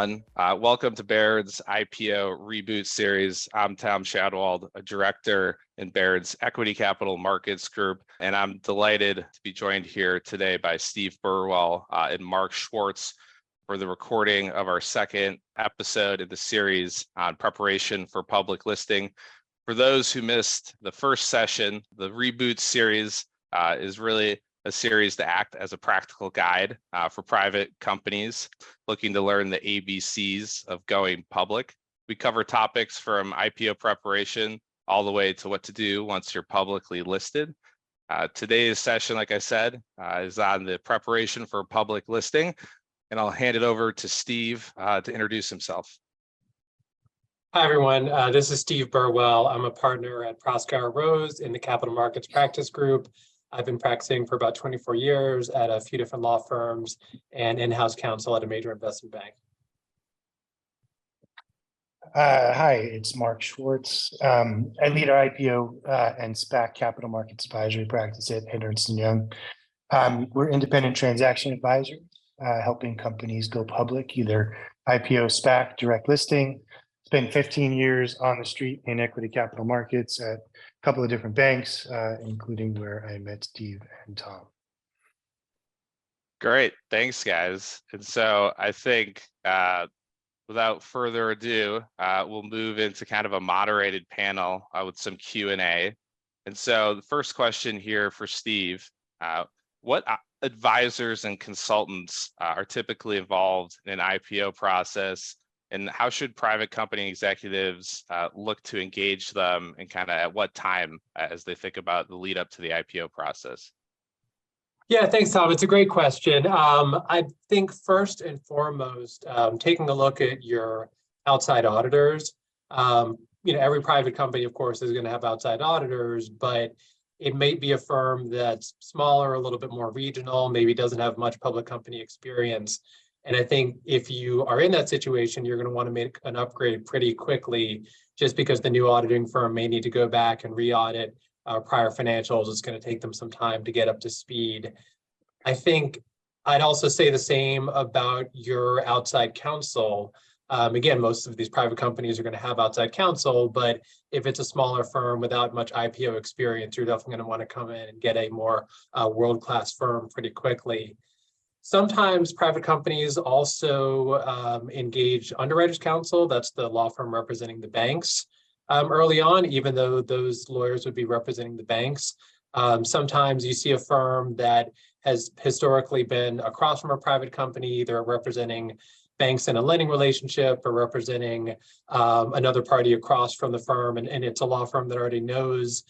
everyone. Welcome to Baird's IPO Reboot series. I'm Tom Schadewald, a director in Baird's Equity Capital Markets Group, and I'm delighted to be joined here today by Steve Burwell and Mark Schwartz for the recording of our second episode in the series on preparation for public listing. For those who missed the first session, the Reboot series is really a series to act as a practical guide for private companies looking to learn the ABCs of going public. We cover topics from IPO preparation all the way to what to do once you're publicly listed. Today's session, like I said, is on the preparation for public listing, and I'll hand it over to Steve to introduce himself. Hi, everyone. This is Steve Burwell. I'm a partner at Proskauer Rose in the Capital Markets Practice Group. I've been practicing for about 24 years at a few different law firms and in-house counsel at a major investment bank. Hi, it's Mark Schwartz. I lead our IPO and SPAC capital markets advisory practice at Ernst Young. We're independent transaction advisors, helping companies go public, either IPO, SPAC, direct listing. Spent 15 years on the street in equity capital markets at a couple of different banks, including where I met Steve and Tom. Great, thanks guys. And so I think without further ado, we'll move into kind of a moderated panel with some Q&A. And so the first question here for Steve, what advisors and consultants are typically involved in an IPO process? And how should private company executives look to engage them, and kind of at what time as they think about the lead up to the IPO process? Yeah, thanks, Tom. It's a great question. I think first and foremost, taking a look at your outside auditors. Every private company, of course, is going to have outside auditors, but it may be a firm that's smaller, a little bit more regional, maybe doesn't have much public company experience. And I think if you are in that situation, you're going to want to make an upgrade pretty quickly, just because the new auditing firm may need to go back and re-audit prior financials. It's going to take them some time to get up to speed. I think I'd also say the same about your outside counsel. Again, most of these private companies are going to have outside counsel, but if it's a smaller firm without much IPO experience, you're definitely going to want to come in and get a more world-class firm pretty quickly. Sometimes private companies also engage underwriters counsel. That's the law firm representing the banks early on, even though those lawyers would be representing the banks. Sometimes you see a firm that has historically been across from a private company, either representing banks in a lending relationship or representing another party across from the firm. And it's a law firm that already knows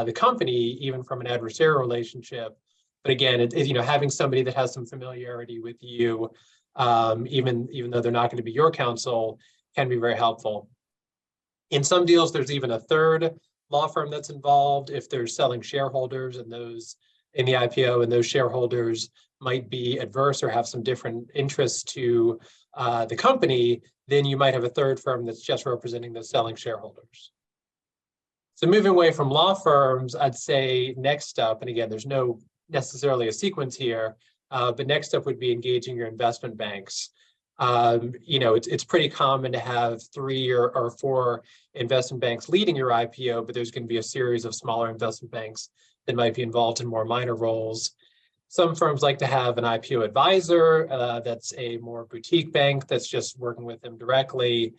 the company, even from an adversarial relationship. But again, having somebody that has some familiarity with you, even though they're not going to be your counsel, can be very helpful. In some deals, there's even a third law firm that's involved. If they're selling shareholders and those in the IPO, and those shareholders might be adverse or have some different interests to the company, then you might have a third firm that's just representing the selling shareholders. So moving away from law firms, I'd say next up, and again, there's no necessarily a sequence here, but next up would be engaging your investment banks. It's pretty common to have 3 or 4 investment banks leading your IPO, but there's going to be a series of smaller investment banks that might be involved in more minor roles. Some firms like to have an IPO advisor that's a more boutique bank that's just working with them directly.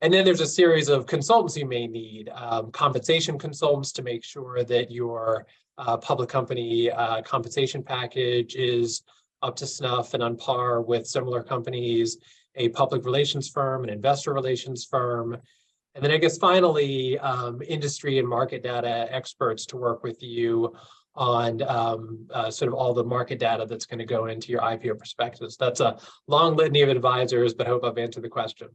And then there's a series of consultants you may need, compensation consultants to make sure that your public company compensation package is up to snuff and on par with similar companies, a public relations firm, an investor relations firm. And then I guess finally, industry and market data experts to work with you on sort of all the market data that's going to go into your IPO prospectus. That's a long litany of advisors, but I hope I've answered the question.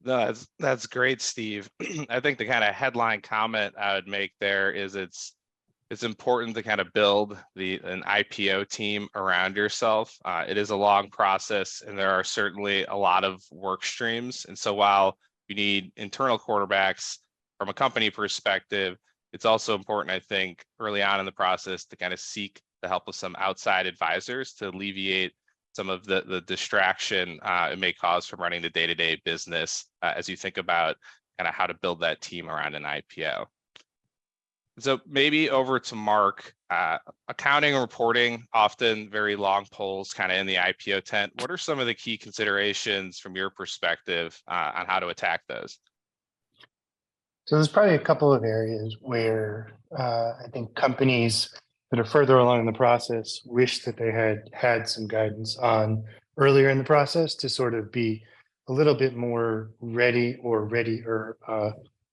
No, that's great, Steve. I think the kind of headline comment I would make there is it's important to kind of build an IPO team around yourself. It is a long process, and there are certainly a lot of work streams. And so while you need internal quarterbacks from a company perspective, it's also important, I think, early on in the process to kind of seek the help of some outside advisors to alleviate some of the distraction it may cause from running the day-to-day business as you think about kind of how to build that team around an IPO. So maybe over to Mark. Accounting and reporting, often very long poles kind of in the IPO tent. What are some of the key considerations from your perspective on how to attack those? So there's probably a couple of areas where I think companies that are further along in the process wish that they had some guidance on earlier in the process to sort of be a little bit more ready or readier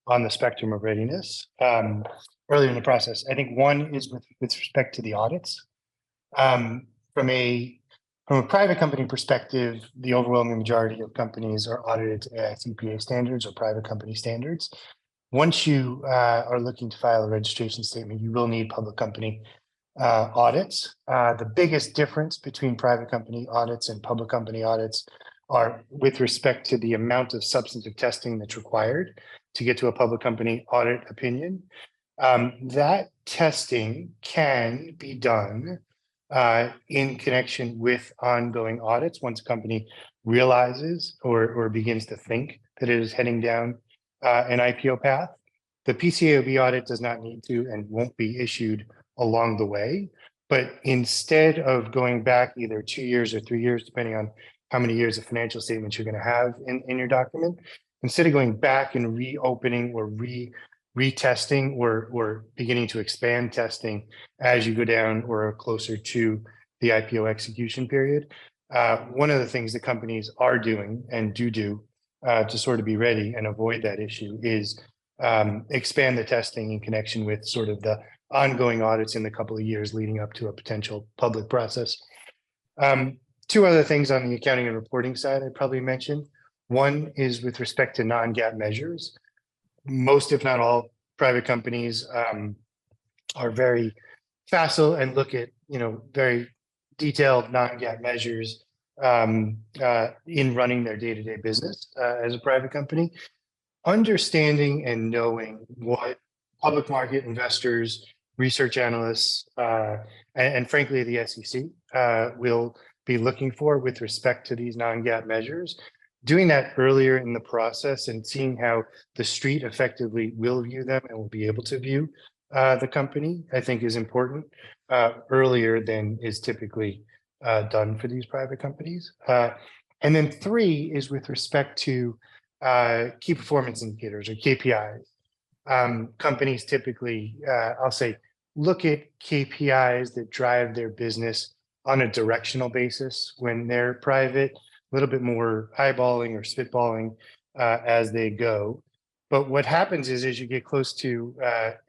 on the spectrum of readiness earlier in the process. I think one is with respect to the audits. From a private company perspective, the overwhelming majority of companies are audited to AICPA standards or private company standards. Once you are looking to file a registration statement, you will need public company audits. The biggest difference between private company audits and public company audits are with respect to the amount of substantive testing that's required to get to a public company audit opinion. That testing can be done in connection with ongoing audits once a company realizes or begins to think that it is heading down an IPO path. The PCAOB audit does not need to and won't be issued along the way, but instead of going back either 2 years or 3 years, depending on how many years of financial statements you're going to have in your document, instead of going back and reopening or retesting or beginning to expand testing as you go down or closer to the IPO execution period, one of the things that companies are doing and do to sort of be ready and avoid that issue is expand the testing in connection with sort of the ongoing audits in the couple of years leading up to a potential public process. Two other things on the accounting and reporting side I'd probably mention. One is with respect to non-GAAP measures. Most, if not all, private companies are very facile and look at very detailed non-GAAP measures in running their day-to-day business as a private company. Understanding and knowing what public market investors, research analysts, and frankly the SEC will be looking for with respect to these non-GAAP measures. Doing that earlier in the process and seeing how the street effectively will view them and will be able to view the company, I think is important earlier than is typically done for these private companies. And then three is with respect to key performance indicators or KPIs. Companies typically, I'll say, look at KPIs that drive their business on a directional basis when they're private, a little bit more eyeballing or spitballing as they go. But what happens is as you get close to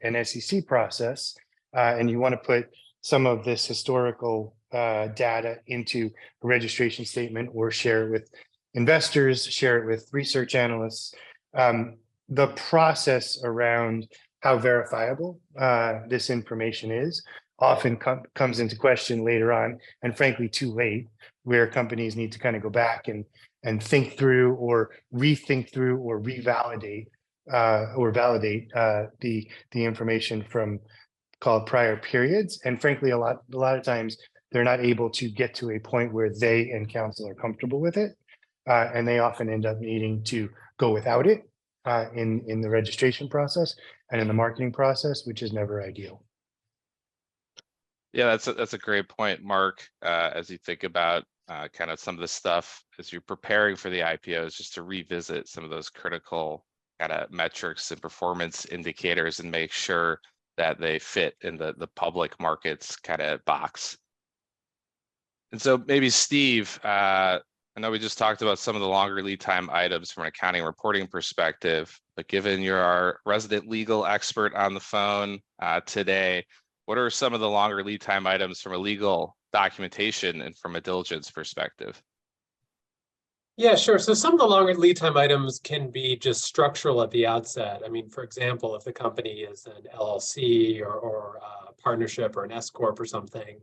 an SEC process and you want to put some of this historical data into a registration statement or share it with investors, share it with research analysts, the process around how verifiable this information is often comes into question later on, and frankly too late, where companies need to kind of go back and think through or rethink through or revalidate or validate the information from called prior periods. And frankly, a lot of times they're not able to get to a point where they and counsel are comfortable with it. And they often end up needing to go without it in the registration process and in the marketing process, which is never ideal. Yeah, that's a great point, Mark. As you think about kind of some of the stuff as you're preparing for the IPOs, just to revisit some of those critical kind of metrics and performance indicators and make sure that they fit in the public markets kind of box. And so maybe Steve, I know we just talked about some of the longer lead time items from an accounting and reporting perspective, but given you're our resident legal expert on the phone today, what are some of the longer lead time items from a legal documentation and from a diligence perspective? Yeah, sure. So some of the longer lead time items can be just structural at the outset. I mean, for example, if the company is an LLC or a partnership or an S Corp or something,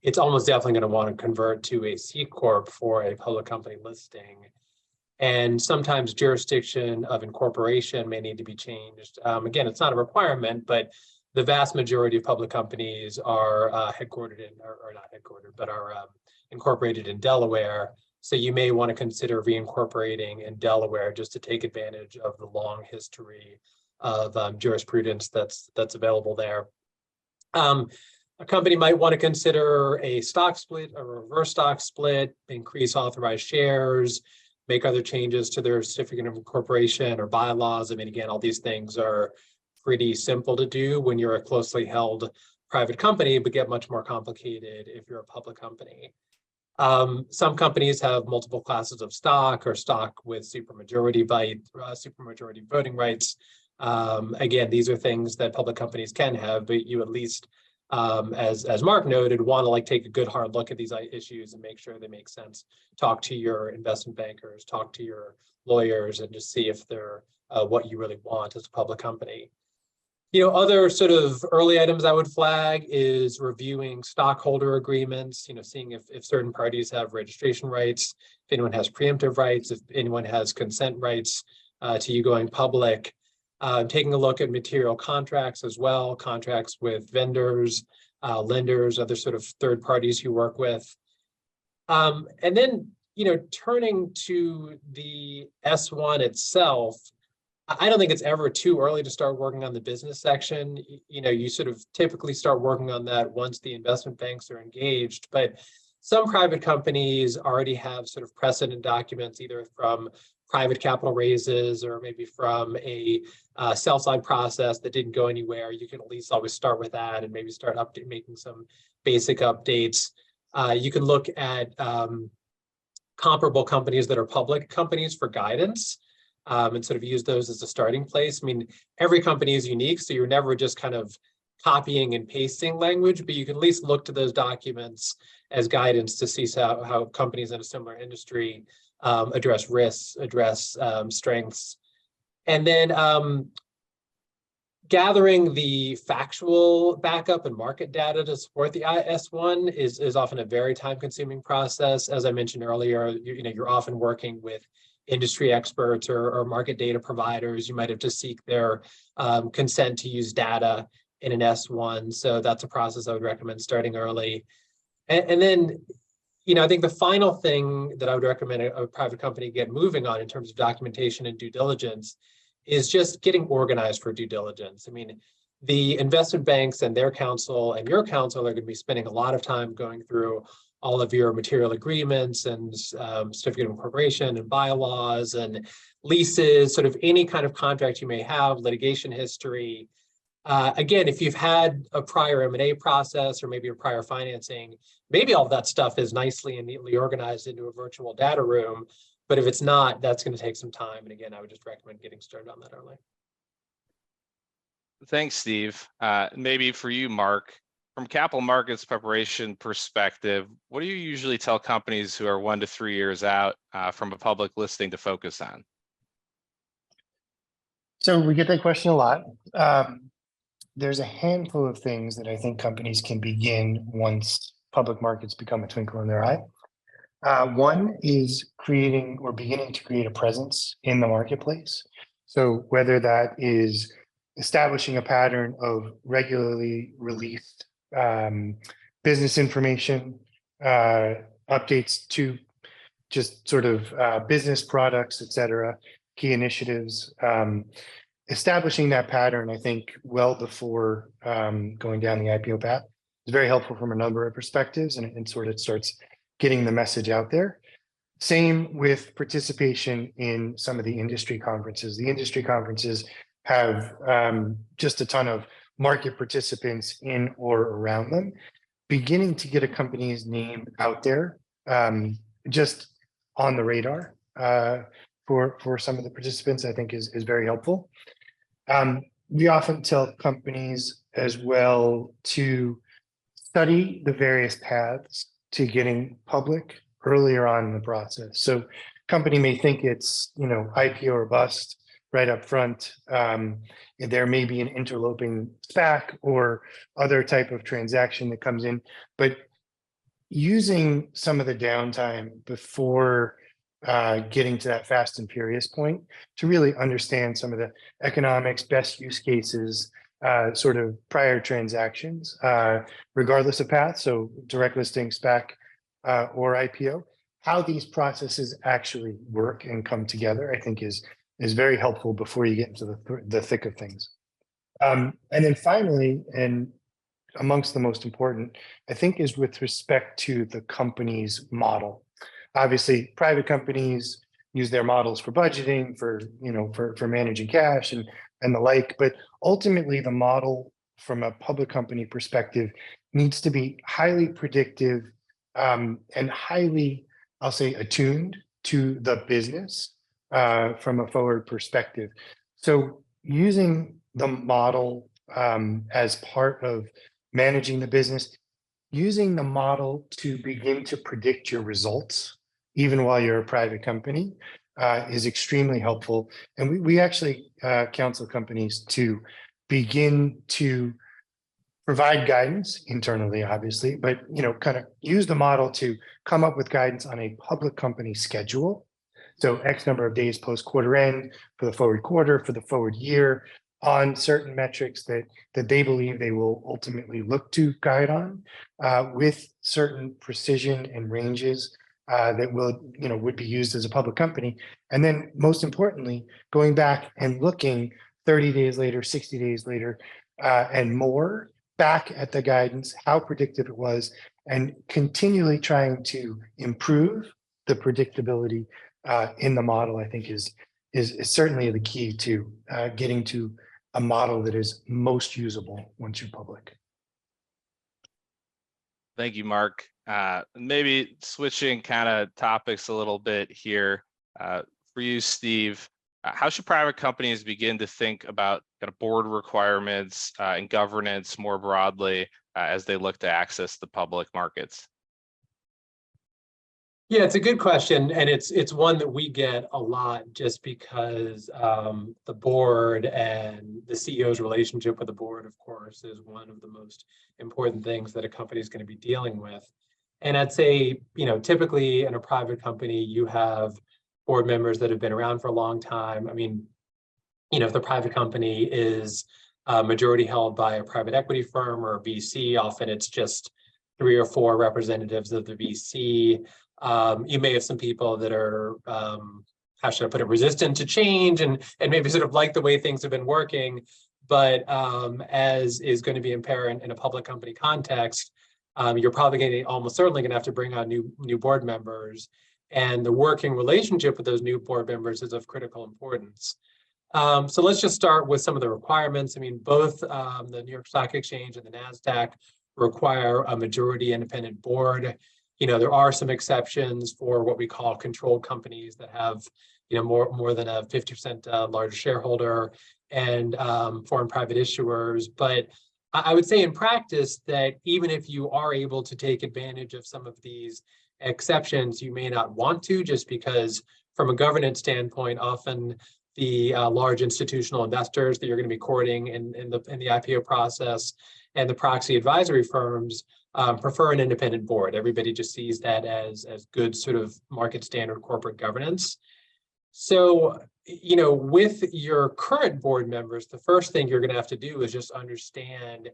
it's almost definitely going to want to convert to a C Corp for a public company listing. And sometimes jurisdiction of incorporation may need to be changed. Again, it's not a requirement, but the vast majority of public companies are headquartered in, or not headquartered, but are incorporated in Delaware. So you may want to consider reincorporating in Delaware just to take advantage of the long history of jurisprudence that's available there. A company might want to consider a stock split, a reverse stock split, increase authorized shares, make other changes to their certificate of incorporation or bylaws. I mean, again, all these things are pretty simple to do when you're a closely held private company, but get much more complicated if you're a public company. Some companies have multiple classes of stock or stock with supermajority voting rights. Again, these are things that public companies can have, but you at least, as Mark noted, want to take a good hard look at these issues and make sure they make sense. Talk to your investment bankers, talk to your lawyers, and just see if they're what you really want as a public company. Other sort of early items I would flag is reviewing stockholder agreements, seeing if certain parties have registration rights, if anyone has preemptive rights, if anyone has consent rights to you going public. Taking a look at material contracts as well, contracts with vendors, lenders, other sort of third parties you work with. And then, turning to the S1 itself, I don't think it's ever too early to start working on the business section. You sort of typically start working on that once the investment banks are engaged, but some private companies already have sort of precedent documents, either from private capital raises or maybe from a sell-side process that didn't go anywhere. You can at least always start with that and maybe start making some basic updates. You can look at comparable companies that are public companies for guidance. And sort of use those as a starting place. I mean, every company is unique, so you're never just kind of copying and pasting language, but you can at least look to those documents as guidance to see how companies in a similar industry address risks, address strengths. And then gathering the factual backup and market data to support the S1 is often a very time-consuming process. As I mentioned earlier, you're often working with industry experts or market data providers. You might have to seek their consent to use data in an S1. So that's a process I would recommend starting early. And then, I think the final thing that I would recommend a private company get moving on in terms of documentation and due diligence is just getting organized for due diligence. I mean, the investment banks and their counsel and your counsel are going to be spending a lot of time going through all of your material agreements and certificate of incorporation and bylaws and leases, sort of any kind of contract you may have, litigation history. Again, if you've had a prior M&A process or maybe a prior financing, maybe all of that stuff is nicely and neatly organized into a virtual data room. But if it's not, that's going to take some time. And again, I would just recommend getting started on that early. Thanks, Steve. Maybe for you, Mark, from capital markets preparation perspective, what do you usually tell companies who are 1 to 3 years out from a public listing to focus on? So we get that question a lot. There's a handful of things that I think companies can begin once public markets become a twinkle in their eye. One is creating or beginning to create a presence in the marketplace. So whether that is establishing a pattern of regularly released business information, updates to just sort of business products, et cetera, key initiatives, establishing that pattern, I think, well before going down the IPO path is very helpful from a number of perspectives, and sort of starts getting the message out there. Same with participation in some of the industry conferences. The industry conferences have just a ton of market participants in or around them. Beginning to get a company's name out there, just on the radar for some of the participants, I think is very helpful. We often tell companies as well to study the various paths to getting public earlier on in the process. So company may think it's, IPO or bust right up front. There may be an interloping SPAC or other type of transaction that comes in, but using some of the downtime before getting to that fast and furious point to really understand some of the economics, best use cases, sort of prior transactions, regardless of path, so direct listing, SPAC, or IPO. How these processes actually work and come together, I think is very helpful before you get into the thick of things. And then finally, and amongst the most important, I think, is with respect to the company's model. Obviously, private companies use their models for budgeting, for managing cash and the like, but ultimately the model from a public company perspective needs to be highly predictive and highly, I'll say, attuned to the business from a forward perspective. So using the model as part of managing the business, using the model to begin to predict your results, even while you're a private company, is extremely helpful. And we actually counsel companies to begin to provide guidance internally, obviously, but kind of use the model to come up with guidance on a public company schedule. So X number of days post quarter end for the forward quarter, for the forward year, on certain metrics that they believe they will ultimately look to guide on, with certain precision and ranges that would be used as a public company. And then most importantly, going back and looking 30 days later, 60 days later, and more back at the guidance, how predictive it was, and continually trying to improve the predictability in the model, I think is certainly the key to getting to a model that is most usable once you're public. Thank you, Mark. Maybe switching kind of topics a little bit here. For you, Steve, how should private companies begin to think about kind of board requirements and governance more broadly as they look to access the public markets? Yeah, it's a good question, and it's one that we get a lot just because the board and the CEO's relationship with the board, of course, is one of the most important things that a company is going to be dealing with. And I'd say, typically in a private company, you have board members that have been around for a long time. I mean, if the private company is majority held by a private equity firm or a VC, often it's just 3 or 4 representatives of the VC. You may have some people that are, how should I put it, resistant to change and maybe sort of like the way things have been working. But as is going to be apparent in a public company context, you're probably almost certainly going to have to bring on new board members. And the working relationship with those new board members is of critical importance. So let's just start with some of the requirements. I mean, both the New York Stock Exchange and the NASDAQ require a majority independent board. There are some exceptions for what we call controlled companies that have, more than a 50% larger shareholder and foreign private issuers. But I would say in practice that even if you are able to take advantage of some of these exceptions, you may not want to, just because from a governance standpoint, often the large institutional investors that you're going to be courting in the IPO process and the proxy advisory firms prefer an independent board. Everybody just sees that as good sort of market standard corporate governance. So, with your current board members, the first thing you're going to have to do is just understand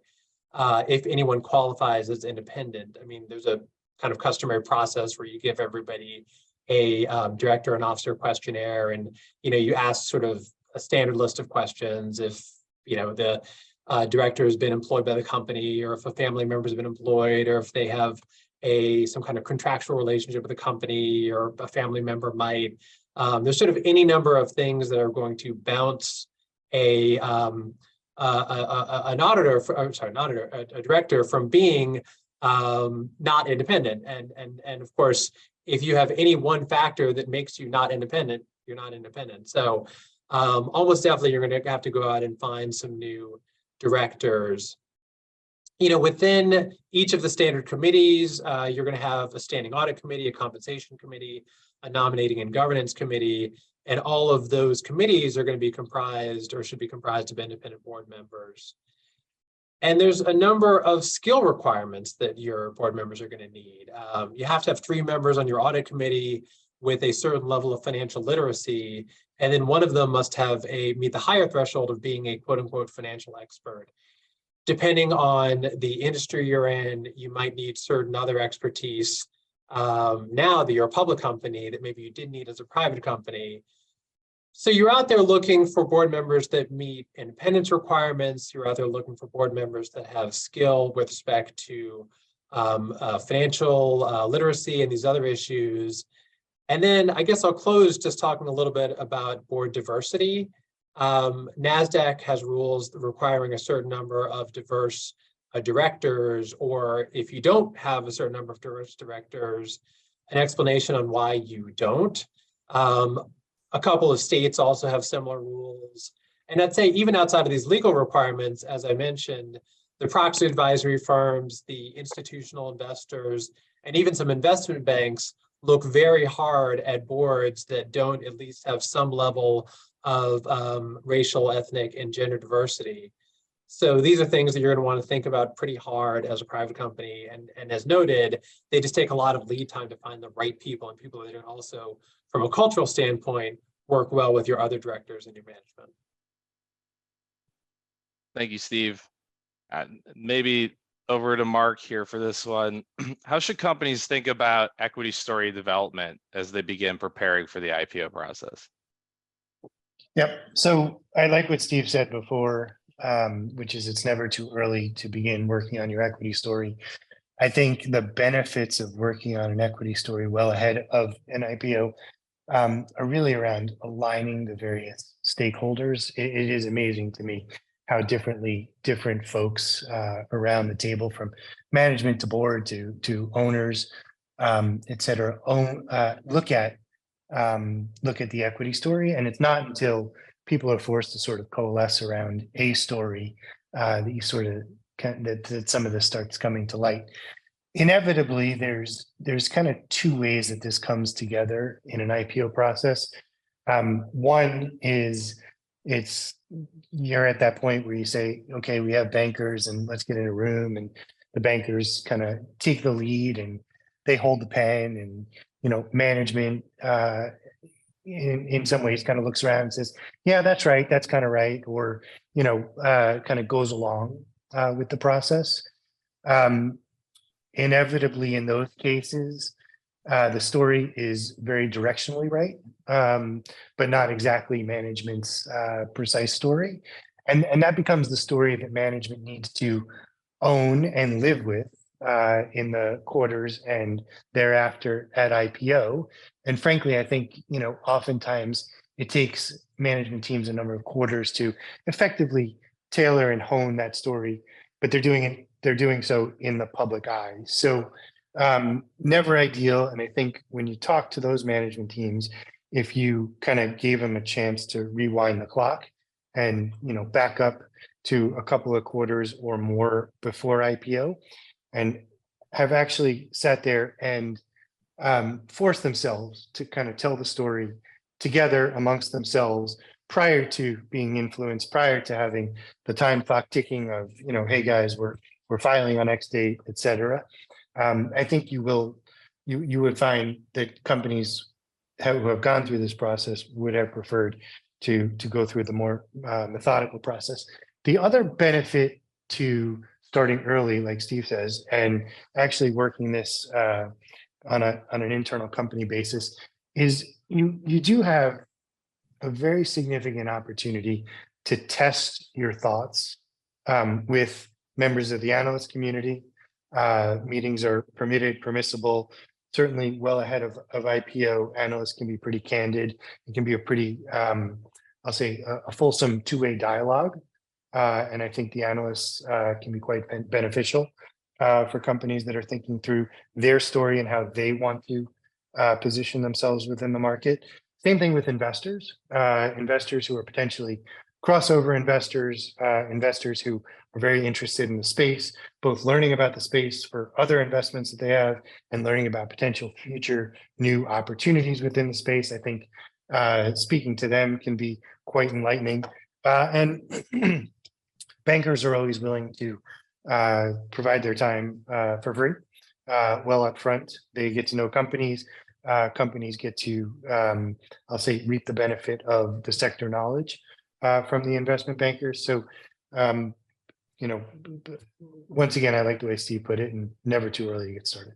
if anyone qualifies as independent. I mean, there's a kind of customary process where you give everybody a director and officer questionnaire, and you ask sort of a standard list of questions. If the director has been employed by the company, or if a family member has been employed, or if they have some kind of contractual relationship with the company, or a family member might. There's sort of any number of things that are going to bounce a director from being not independent. And of course, if you have any one factor that makes you not independent, you're not independent. So almost definitely you're going to have to go out and find some new directors. Within each of the standard committees, you're going to have a standing audit committee, a compensation committee, a nominating and governance committee, and all of those committees are going to be comprised or should be comprised of independent board members. And there's a number of skill requirements that your board members are going to need. You have to have 3 members on your audit committee with a certain level of financial literacy. And then one of them must have meet the higher threshold of being a quote unquote financial expert. Depending on the industry you're in, you might need certain other expertise now that you're a public company that maybe you didn't need as a private company. So you're out there looking for board members that meet independence requirements. You're out there looking for board members that have skill with respect to financial literacy and these other issues. And then I guess I'll close just talking a little bit about board diversity. NASDAQ has rules requiring a certain number of diverse directors, or if you don't have a certain number of diverse directors, an explanation on why you don't. A couple of states also have similar rules. And I'd say even outside of these legal requirements, as I mentioned, the proxy advisory firms, the institutional investors, and even some investment banks look very hard at boards that don't at least have some level of racial, ethnic, and gender diversity. So these are things that you're going to want to think about pretty hard as a private company. And as noted, they just take a lot of lead time to find the right people, and people that are also, from a cultural standpoint, work well with your other directors and your management. Thank you, Steve. Maybe over to Mark here for this one. How should companies think about equity story development as they begin preparing for the IPO process? Yep. So I like what Steve said before, which is it's never too early to begin working on your equity story. I think the benefits of working on an equity story well ahead of an IPO are really around aligning the various stakeholders. It is amazing to me how different folks around the table, from management to board to owners, et cetera, look at the equity story. And it's not until people are forced to sort of coalesce around a story that you sort of that some of this starts coming to light. Inevitably, there's kind of two ways that this comes together in an IPO process. One is you're at that point where you say, okay, we have bankers and let's get in a room, and the bankers kind of take the lead and they hold the pen, and management in some ways kind of looks around and says, yeah, that's right, that's kind of right, or kind of goes along with the process. Inevitably, in those cases, the story is very directionally right, but not exactly management's precise story. And that becomes the story that management needs to own and live with in the quarters and thereafter at IPO. And frankly, I think, oftentimes it takes management teams a number of quarters to effectively tailor and hone that story, but they're doing so in the public eye. So never ideal. And I think when you talk to those management teams, if you kind of gave them a chance to rewind the clock and back up to a couple of quarters or more before IPO, and have actually sat there and forced themselves to kind of tell the story together amongst themselves prior to being influenced, prior to having the time clock ticking of, hey guys, we're filing on X date, et cetera. I think you would find that companies who have gone through this process would have preferred to go through the more methodical process. The other benefit to starting early, like Steve says, and actually working this on an internal company basis, is you do have a very significant opportunity to test your thoughts with members of the analyst community. Meetings are permissible, certainly well ahead of IPO. Analysts can be pretty candid. It can be a pretty, I'll say, a fulsome two-way dialogue. And I think the analysts can be quite beneficial for companies that are thinking through their story and how they want to position themselves within the market. Same thing with investors, investors who are potentially crossover investors, investors who are very interested in the space, both learning about the space for other investments that they have and learning about potential future new opportunities within the space. I think speaking to them can be quite enlightening. And bankers are always willing to provide their time for free. Well up front, they get to know companies. companies get to, I'll say, reap the benefit of the sector knowledge from the investment bankers. So, you know, once again, I like the way Steve put it, and never too early to get started.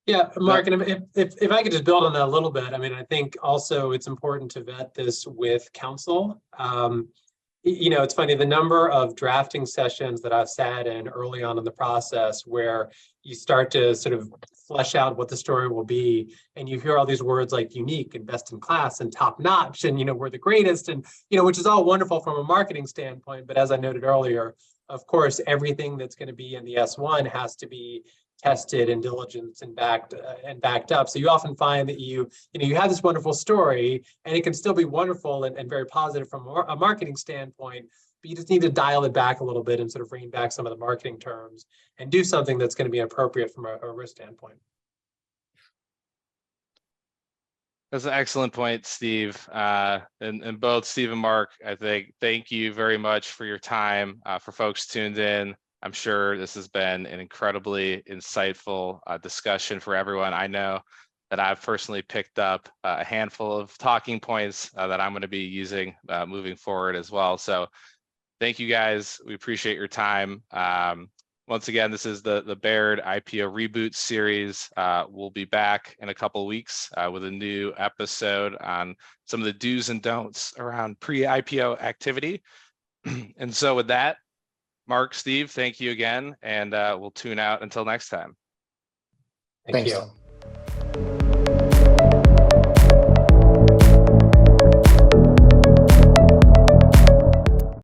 Yeah, Mark, and if I could just build on that a little bit, I mean, I think also it's important to vet this with counsel. You know, it's funny, the number of drafting sessions that I've sat in early on in the process where you start to sort of flesh out what the story will be, and you hear all these words like unique and best in class and top notch, and, you know, we're the greatest, and, you know, which is all wonderful from a marketing standpoint. But as I noted earlier, of course, everything that's going to be in the S1 has to be tested and diligence and backed up. So you often find that you have this wonderful story, and it can still be wonderful and very positive from a marketing standpoint, but you just need to dial it back a little bit and sort of rein back some of the marketing terms and do something that's going to be appropriate from a risk standpoint. That's an excellent point, Steve. And both Steve and Mark, I think, thank you very much for your time. For folks tuned in, I'm sure this has been an incredibly insightful discussion for everyone. I know that I've personally picked up a handful of talking points that I'm going to be using moving forward as well. So thank you guys. We appreciate your time. Once again, this is the Baird IPO Reboot series. We'll be back in a couple of weeks with a new episode on some of the do's and don'ts around pre-IPO activity. And so with that, Mark, Steve, thank you again, and we'll tune out until next time. Thank you. Thanks, Tom.